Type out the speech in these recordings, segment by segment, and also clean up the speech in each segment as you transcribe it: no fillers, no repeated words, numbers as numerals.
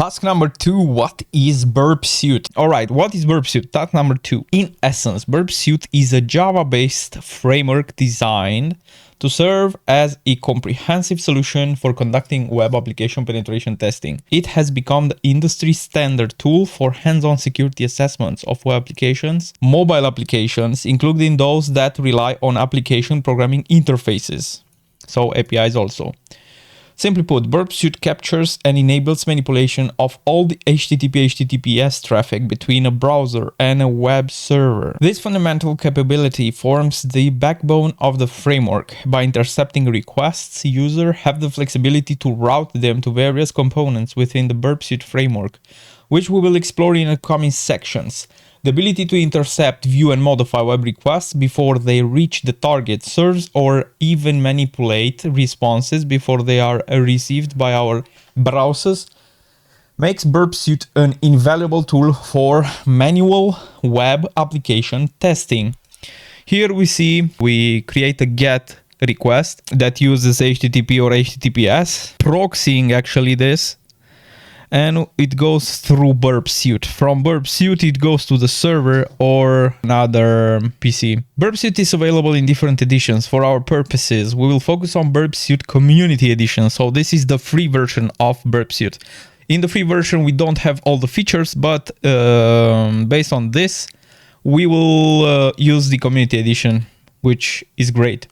Task number 2, what is Burp Suite? Alright, what is Burp Suite? Task number 2. In essence, Burp Suite is a Java-based framework designed to serve as a comprehensive solution for conducting web application penetration testing. It has become the industry standard tool for hands-on security assessments of web applications, mobile applications, including those that rely on application programming interfaces, so APIs also. Simply put, Burp Suite captures and enables manipulation of all the HTTP/HTTPS traffic between a browser and a web server. This fundamental capability forms the backbone of the framework. By intercepting requests, users have the flexibility to route them to various components within the Burp Suite framework, which we will explore in upcoming sections. The ability to intercept, view, and modify web requests before they reach the target serves, or even manipulate responses before they are received by our browsers, makes Burp Suite an invaluable tool for manual web application testing. Here we create a GET request that uses HTTP or HTTPS, proxying actually this, and it goes through Burp Suite. From Burp Suite, it goes to the server or another PC. Burp Suite is available in different editions. For our purposes, we will focus on Burp Suite Community Edition. So this is the free version of Burp Suite. In the free version, we don't have all the features, but based on this, we will use the Community Edition, which is great,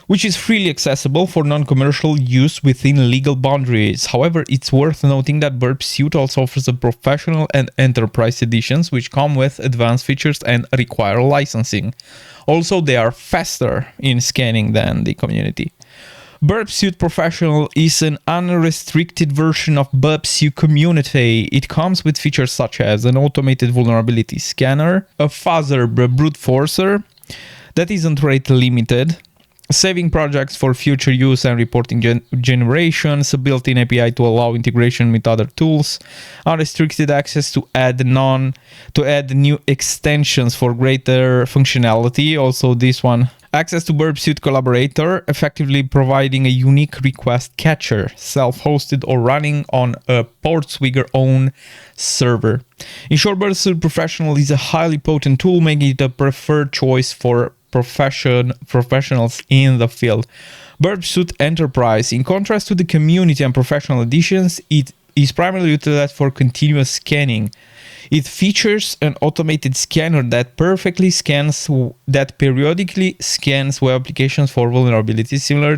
which is freely accessible for non-commercial use within legal boundaries. However, it's worth noting that Burp Suite also offers a professional and enterprise editions, which come with advanced features and require licensing. Also, they are faster in scanning than the community. Burp Suite Professional is an unrestricted version of Burp Suite Community. It comes with features such as an automated vulnerability scanner, a fuzzer brute forcer that isn't rate limited, saving projects for future use and reporting generations, a built-in API to allow integration with other tools, unrestricted access to add new extensions for greater functionality. Also this one, access to Burp Suite Collaborator, effectively providing a unique request catcher, self-hosted or running on a Portswigger-owned server. In short, Burp Suite Professional is a highly potent tool, making it a preferred choice for professionals in the field. Burp Suite Enterprise, in contrast to the community and professional editions, it is primarily utilized for continuous scanning. It features an automated scanner that periodically scans web applications for vulnerabilities, similar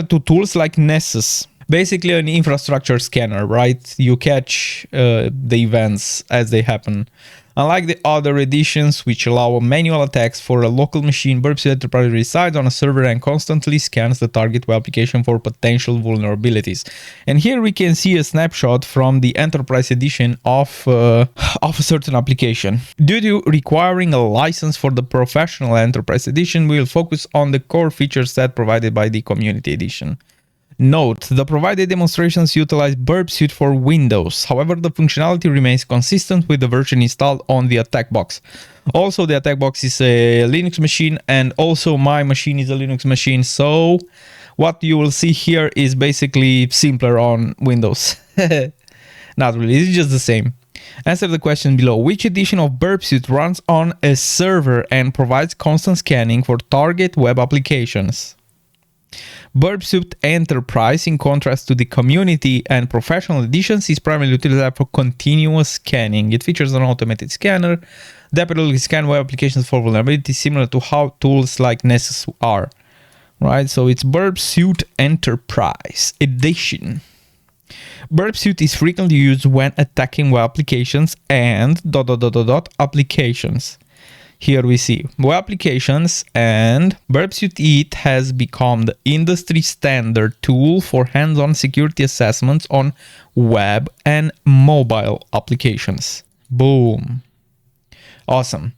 to tools like Nessus. Basically an infrastructure scanner, right? You catch the events as they happen. Unlike the other editions, which allow manual attacks for a local machine, Burp Suite Enterprise resides on a server and constantly scans the target web application for potential vulnerabilities. And here we can see a snapshot from the Enterprise edition of a certain application. Due to requiring a license for the Professional Enterprise edition, we will focus on the core feature set provided by the Community edition. Note, the provided demonstrations utilize Burp Suite for Windows. However, the functionality remains consistent with the version installed on the attack box. Also, the attack box is a Linux machine, and also my machine is a Linux machine. So what you will see here is basically simpler on Windows. Not really, it's just the same. Answer the question below. Which edition of Burp Suite runs on a server and provides constant scanning for target web applications? Burp Suite Enterprise, in contrast to the community and professional editions, is primarily utilized for continuous scanning. It features an automated scanner that periodically scans web applications for vulnerabilities, similar to how tools like Nessus are. Right, so it's Burp Suite Enterprise Edition. Burp Suite is frequently used when attacking web applications and ... applications. Here we see web applications, and Burp Suite it has become the industry standard tool for hands-on security assessments on web and mobile applications. Boom. Awesome.